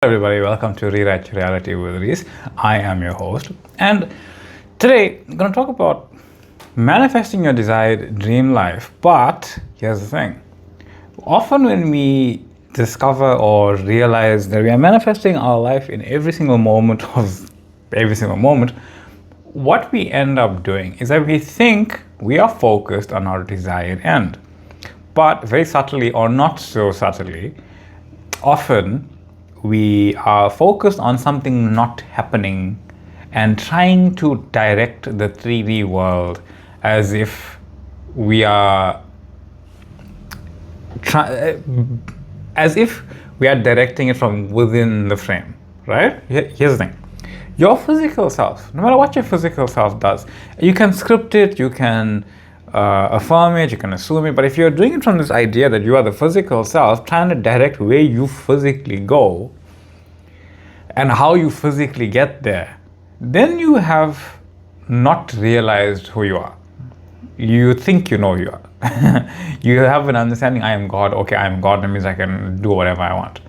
Everybody, welcome to Rewrite Reality with Reese. I am your host, and today I'm going to talk about manifesting your desired dream life. But here's the thing: often when we discover or realize that we are manifesting our life in every single moment, what we end up doing is that we think we are focused on our desired end, but very subtly or not so subtly, often we are focused on something not happening and trying to direct the 3D world as if we are directing it from within the frame, right? Here's the thing. Your physical self, no matter what your physical self does, you can script it, you can affirm it, you can assume it, but if you're doing it from this idea that you are the physical self, trying to direct where you physically go and how you physically get there, then you have not realized who you are. You think you know who you are. You have an understanding, I am God. Okay, I am God, that means I can do whatever I want.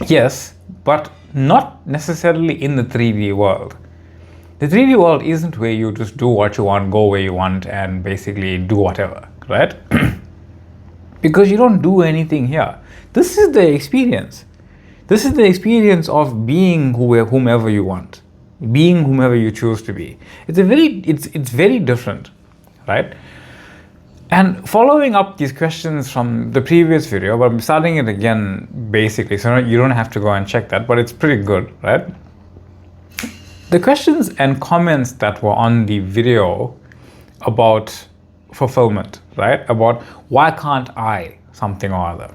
Yes, but not necessarily in the 3D world. The 3D world isn't where you just do what you want, go where you want, and basically do whatever, right? Because you don't do anything here. This is the experience. This is the experience of being whomever you want, being whomever you choose to be. It's very different, right? And following up these questions from the previous video, but I'm starting it again basically, so you don't have to go and check that, but it's pretty good, right? The questions and comments that were on the video about fulfillment, right? About why can't I something or other.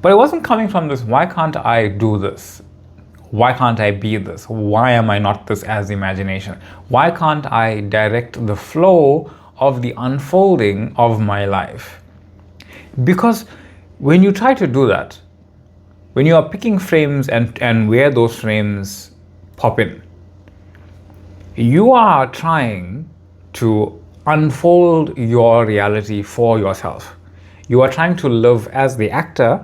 But it wasn't coming from this, why can't I do this? Why can't I be this? Why am I not this as imagination? Why can't I direct the flow of the unfolding of my life? Because when you try to do that, when you are picking frames and where those frames pop in, you are trying to unfold your reality for yourself. You are trying to live as the actor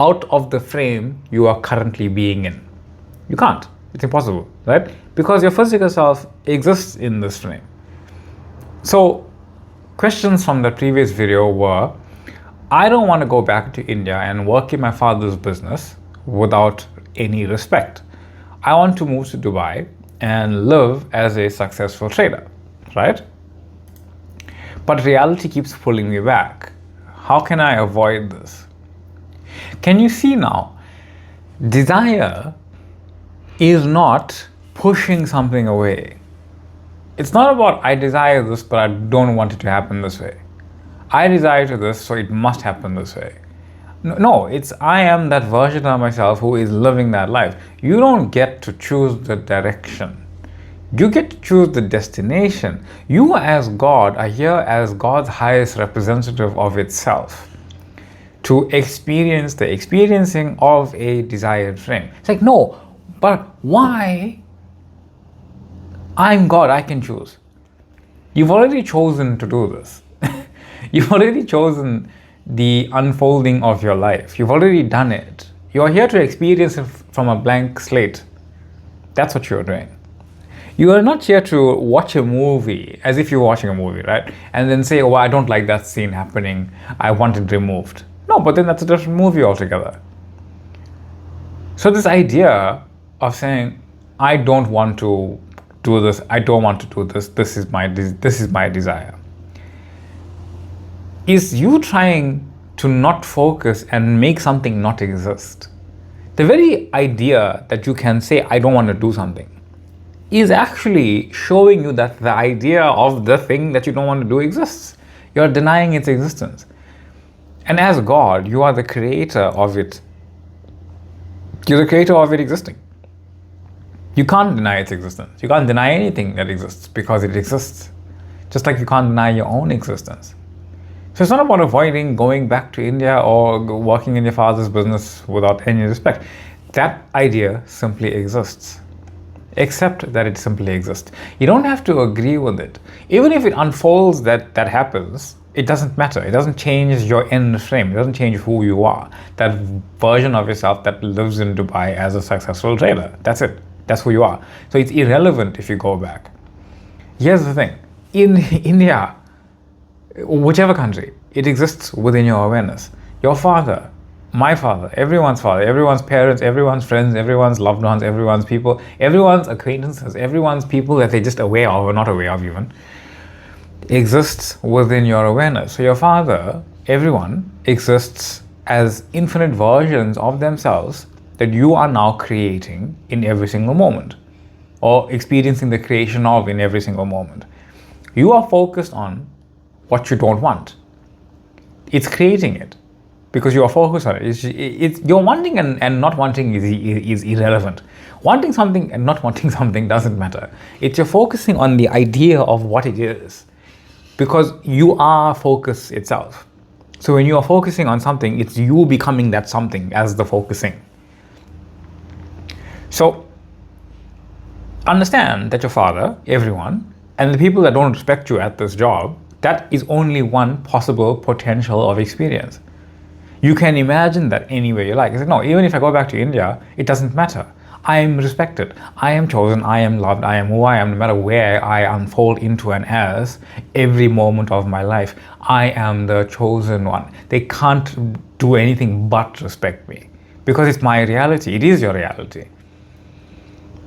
out of the frame you are currently being in. You can't. It's impossible, right? Because your physical self exists in this frame. So, questions from the previous video were, I don't want to go back to India and work in my father's business without any respect. I want to move to Dubai and live as a successful trader, right? But reality keeps pulling me back. How can I avoid this? Can you see now? Desire is not pushing something away. It's not about I desire this, but I don't want it to happen this way. I desire to this, so it must happen this way. No, it's I am that version of myself who is living that life. You don't get to choose the direction. You get to choose the destination. You as God are here as God's highest representative of itself to experience the experiencing of a desired frame. It's like, no, but why? I'm God, I can choose. You've already chosen to do this. You've already chosen the unfolding of your life. You've already done it. You're here to experience it from a blank slate. That's what you're doing. You are not here to watch a movie as if you're watching a movie, right? And then say, oh, I don't like that scene happening. I want it removed. No, but then that's a different movie altogether. So this idea of saying, I don't want to do this, I don't want to do this, this is my desire, is you trying to not focus and make something not exist. The very idea that you can say, I don't want to do something, is actually showing you that the idea of the thing that you don't want to do exists. You're denying its existence. And as God, you are the creator of it. You're the creator of it existing. You can't deny its existence. You can't deny anything that exists because it exists. Just like you can't deny your own existence. So it's not about avoiding going back to India or working in your father's business without any respect. That idea simply exists. Accept that it simply exists. You don't have to agree with it. Even if it unfolds that happens, It doesn't matter. It doesn't change your end frame. It doesn't change who you are. That version of yourself that lives in Dubai as a successful trader. That's it. That's who you are. So it's irrelevant if you go back. Here's the thing. In India, whichever country, it exists within your awareness. Your father, my father, everyone's parents, everyone's friends, everyone's loved ones, everyone's people, everyone's acquaintances, everyone's people that they're just aware of or not aware of even, exists within your awareness. So your father, everyone, exists as infinite versions of themselves that you are now creating in every single moment, or experiencing the creation of in every single moment. You are focused on what you don't want. It's creating it because you are focused on it. You're wanting and not wanting is irrelevant. Wanting something and not wanting something doesn't matter. It's you're focusing on the idea of what it is, because you are focus itself. So when you are focusing on something, it's you becoming that something as the focusing. So understand that your father, everyone, and the people that don't respect you at this job, that is only one possible potential of experience. You can imagine that anywhere you like. It's like, no, even if I go back to India, it doesn't matter. I am respected, I am chosen, I am loved, I am who I am, no matter where I unfold into and as every moment of my life. I am the chosen one. They can't do anything but respect me because it's my reality. It is your reality.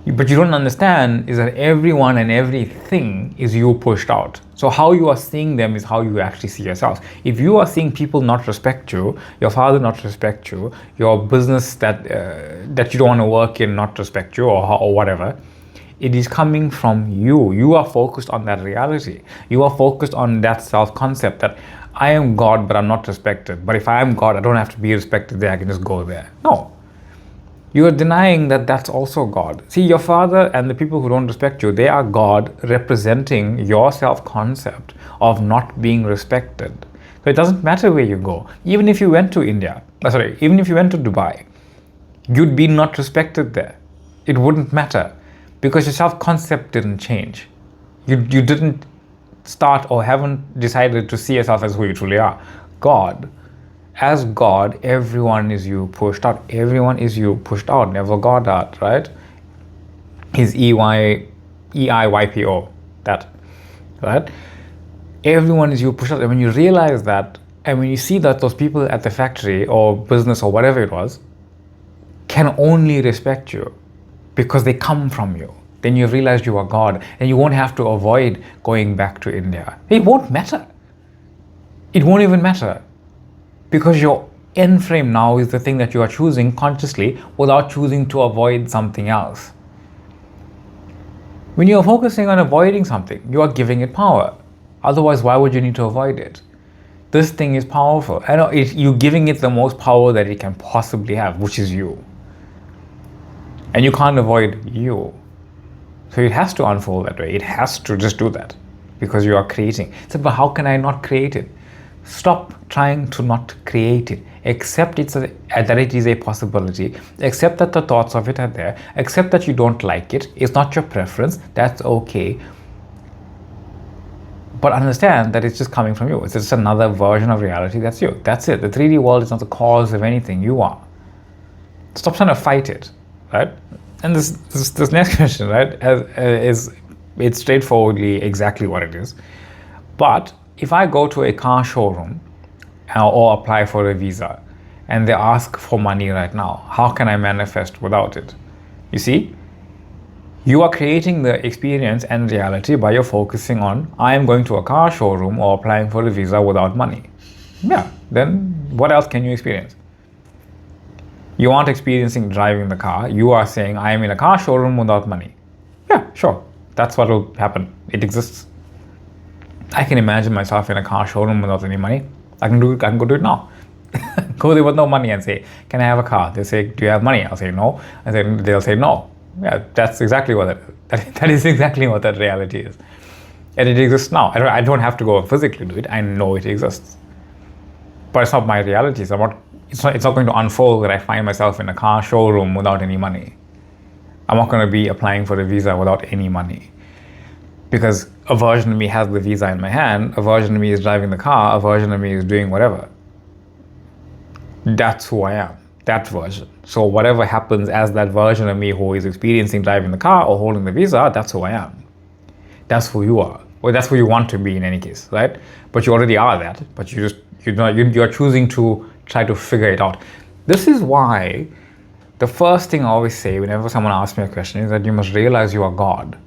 But you don't understand is that everyone and everything is you pushed out. So how you are seeing them is how you actually see yourself. If you are seeing people not respect you, your father not respect you, your business that you don't want to work in not respect you, or whatever, it is coming from you. You are focused on that reality. You are focused on that self-concept that I am God, but I'm not respected. But if I am God, I don't have to be respected there. I can just go there. No. You are denying that that's also God. See, your father and the people who don't respect you, they are God representing your self-concept of not being respected. So it doesn't matter where you go. Even if you went to even if you went to Dubai, you'd be not respected there. It wouldn't matter because your self-concept didn't change. You didn't start or haven't decided to see yourself as who you truly are. As God, everyone is you pushed out. Everyone is you pushed out. Never God out, right? Is EIYPO, that, right? Everyone is you pushed out. And when you realize that, and when you see that those people at the factory or business or whatever it was can only respect you because they come from you, then you realize you are God, and you won't have to avoid going back to India. It won't matter. It won't even matter. Because your end frame now is the thing that you are choosing consciously without choosing to avoid something else. When you are focusing on avoiding something, you are giving it power. Otherwise, why would you need to avoid it? This thing is powerful. I know you're giving it the most power that it can possibly have, which is you. And you can't avoid you. So it has to unfold that way. It has to just do that because you are creating. So, but how can I not create it? Stop trying to not create it. Accept that it is a possibility. Accept that the thoughts of it are there. Accept that you don't like it. It's not your preference. That's okay. But understand that it's just coming from you. It's just another version of reality. That's you. That's it. The 3D world is not the cause of anything. You are. Stop trying to fight it, right? And this next question, right, is it's straightforwardly exactly what it is. But if I go to a car showroom or apply for a visa and they ask for money right now, how can I manifest without it? You see, you are creating the experience and reality by your focusing on, I am going to a car showroom or applying for a visa without money. Yeah, then what else can you experience? You aren't experiencing driving the car. You are saying, I am in a car showroom without money. Yeah, sure. That's what will happen. It exists. I can imagine myself in a car showroom without any money. I can go do it now. Go there with no money and say, can I have a car? They say, do you have money? I'll say no. And then they'll say no. Yeah, that's exactly what that is exactly what that reality is. And it exists now. I don't have to go physically do it. I know it exists. But it's not my reality. It's not going to unfold that I find myself in a car showroom without any money. I'm not going to be applying for a visa without any money. Because a version of me has the visa in my hand, a version of me is driving the car, a version of me is doing whatever. That's who I am, that version. So whatever happens as that version of me who is experiencing driving the car or holding the visa, that's who I am. That's who you are. Or that's who you want to be in any case, right? But you already are that, but you're choosing to try to figure it out. This is why the first thing I always say whenever someone asks me a question is that you must realize you are God.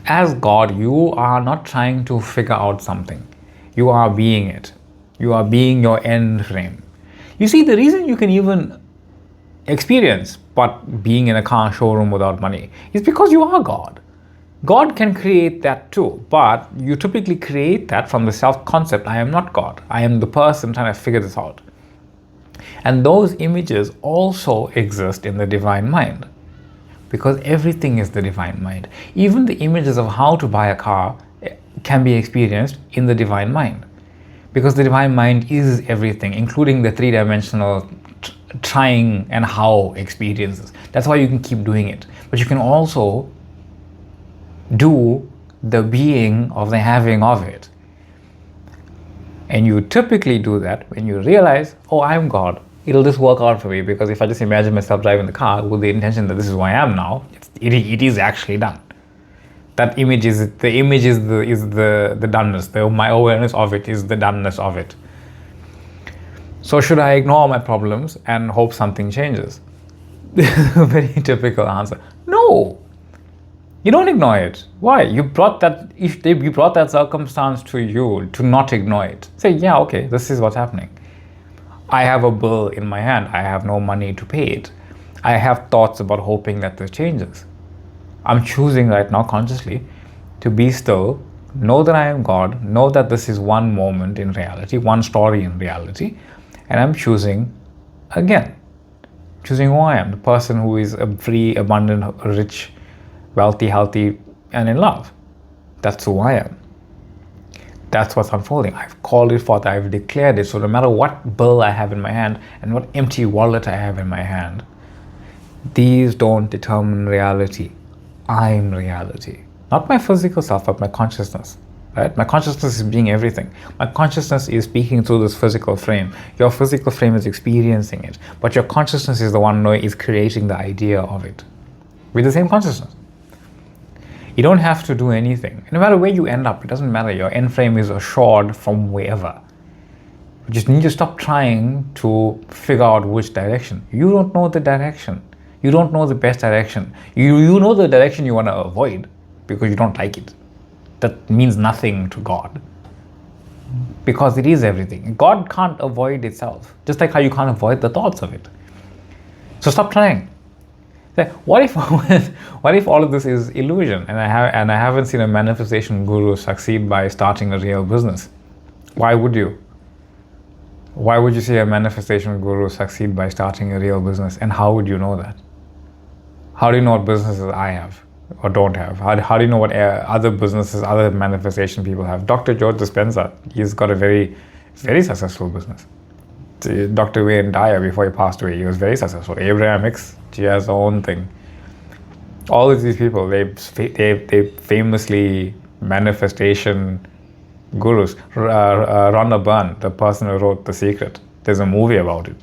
As God, you are not trying to figure out something. You are being it. You are being your end frame. You see, the reason you can even experience but being in a car showroom without money is because you are God. God can create that too, but you typically create that from the self-concept, I am not God. I am the person trying to figure this out. And those images also exist in the divine mind. Because everything is the divine mind. Even the images of how to buy a car can be experienced in the divine mind. Because the divine mind is everything, including the three-dimensional trying and how experiences. That's why you can keep doing it. But you can also do the being of the having of it. And you typically do that when you realize, oh, I'm God. It'll just work out for me, because if I just imagine myself driving the car with the intention that this is who I am now, it is actually done. That image is the doneness. My awareness of it is the doneness of it. So should I ignore my problems and hope something changes? A very typical answer. No. You don't ignore it. Why? You brought that circumstance to you to not ignore it. Say, yeah, okay, this is what's happening. I have a bill in my hand. I have no money to pay it. I have thoughts about hoping that this changes. I'm choosing right now consciously to be still, know that I am God, know that this is one moment in reality, one story in reality, and I'm choosing again. Choosing who I am, the person who is a free, abundant, rich, wealthy, healthy, and in love. That's who I am. That's what's unfolding. I've called it forth. I've declared it. So no matter what bill I have in my hand and what empty wallet I have in my hand, these don't determine reality. I'm reality. Not my physical self, but my consciousness. Right? My consciousness is being everything. My consciousness is speaking through this physical frame. Your physical frame is experiencing it. But your consciousness is the one who is creating the idea of it with the same consciousness. You don't have to do anything. No matter where you end up, it doesn't matter. Your end frame is assured from wherever. You just need to stop trying to figure out which direction. You don't know the direction. You don't know the best direction. You know the direction you want to avoid because you don't like it. That means nothing to God. Because it is everything. God can't avoid itself. Just like how you can't avoid the thoughts of it. So stop trying. What if all of this is illusion, and I haven't seen a manifestation guru succeed by starting a real business? Why would you? Why would you see a manifestation guru succeed by starting a real business? And how would you know that? How do you know what businesses I have or don't have? How do you know what other businesses, other manifestation people have? Dr. Joe Dispenza, he's got a very, very successful business. Dr. Wayne Dyer, before he passed away, he was very successful. Abraham Hicks, he has his own thing. All of these people, they famously manifestation gurus. Rhonda Byrne, the person who wrote The Secret, there's a movie about it.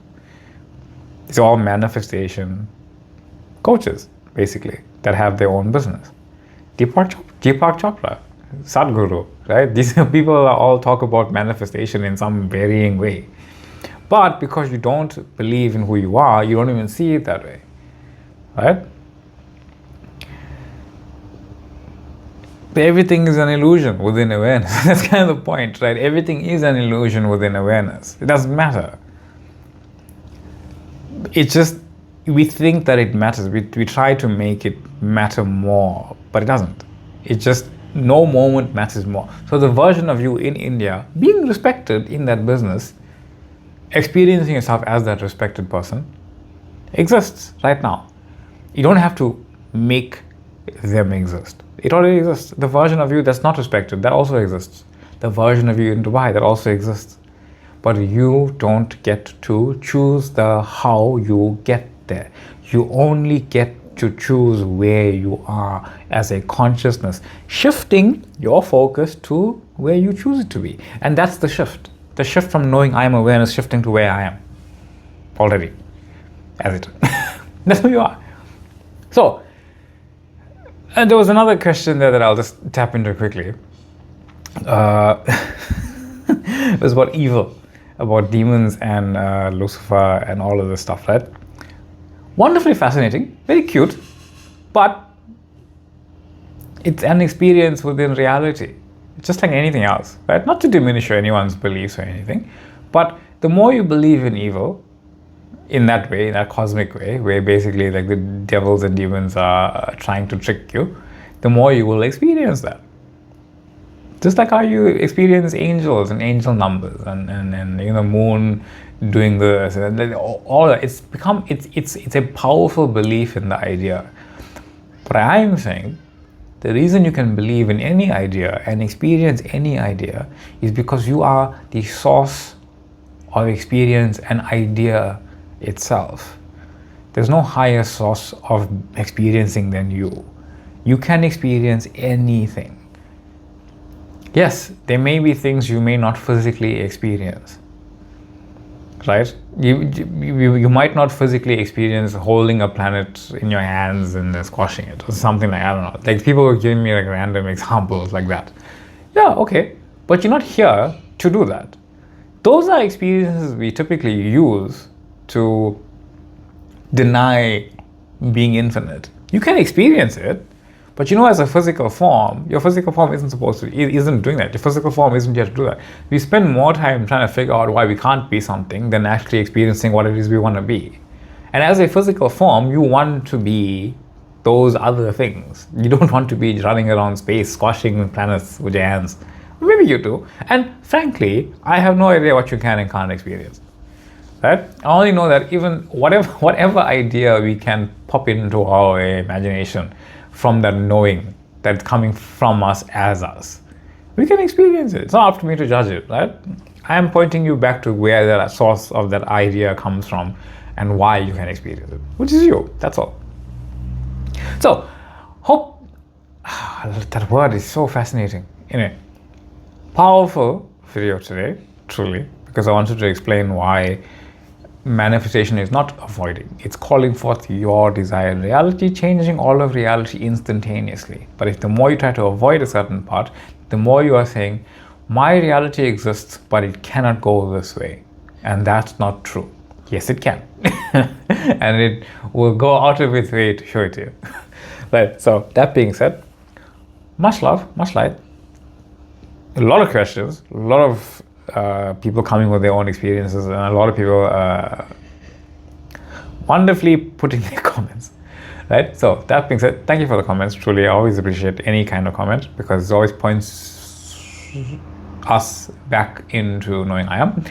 It's all manifestation coaches, basically, that have their own business. Deepak Chopra, Sadhguru, right? These people all talk about manifestation in some varying way. But because you don't believe in who you are, you don't even see it that way, right? Everything is an illusion within awareness. That's kind of the point, right? Everything is an illusion within awareness. It doesn't matter. It's just, we think that it matters. We try to make it matter more, but it doesn't. It's just, no moment matters more. So the version of you in India, being respected in that business, experiencing yourself as that respected person, exists right now. You don't have to make them exist. It already exists. The version of you that's not respected, that also exists. The version of you in Dubai, that also exists. But you don't get to choose the how you get there. You only get to choose where you are as a consciousness, shifting your focus to where you choose it to be. And that's the shift. The shift from knowing I am awareness, shifting to where I am already, as it. That's who you are. So, and there was another question there that I'll just tap into quickly. It was about evil, about demons and Lucifer and all of this stuff, right? Wonderfully fascinating, very cute, but it's an experience within reality, just like anything else, right? Not to diminish anyone's beliefs or anything, but the more you believe in evil, in that way, in that cosmic way, where basically like the devils and demons are trying to trick you, the more you will experience that. Just like how you experience angels and angel numbers and you know, moon doing this, all that. It's a powerful belief in the idea. But I am saying the reason you can believe in any idea and experience any idea is because you are the source of experience and idea itself. There's no higher source of experiencing than you. You can experience anything. Yes, there may be things you may not physically experience, right? You might not physically experience holding a planet in your hands and squashing it or something like, I don't know. Like people were giving me like random examples like that. Yeah, okay, but you're not here to do that. Those are experiences we typically use to deny being infinite. You can experience it, but you know, as a physical form, your physical form isn't doing that. Your physical form isn't here to do that. We spend more time trying to figure out why we can't be something than actually experiencing what it is we want to be. And as a physical form, you want to be those other things. You don't want to be running around space, squashing planets with your hands. Maybe you do. And frankly, I have no idea what you can and can't experience. Right? I only know that even whatever idea we can pop into our imagination from that knowing that's coming from us as us, we can experience it. It's not up to me to judge it, right? I am pointing you back to where the source of that idea comes from and why you can experience it, which is you. That's all. So, hope that word is so fascinating. Anyway, powerful video today, truly, because I wanted to explain why manifestation is not avoiding. It's calling forth your desired reality, changing all of reality instantaneously. But if the more you try to avoid a certain part, the more you are saying, my reality exists, but it cannot go this way. And that's not true. Yes, it can. And it will go out of its way to show it to you. Right, so that being said, much love, much light. A lot of questions, a lot of people coming with their own experiences, and a lot of people wonderfully putting their comments, right? So that being said, thank you for the comments. Truly, I always appreciate any kind of comment because it always points us back into knowing I am.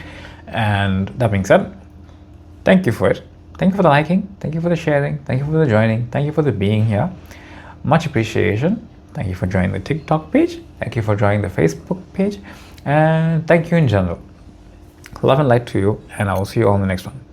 And that being said, thank you for it. Thank you for the liking. Thank you for the sharing. Thank you for the joining. Thank you for the being here. Much appreciation. Thank you for joining the TikTok page. Thank you for joining the Facebook page. And thank you in general. Love and light to you, and I will see you all in the next one.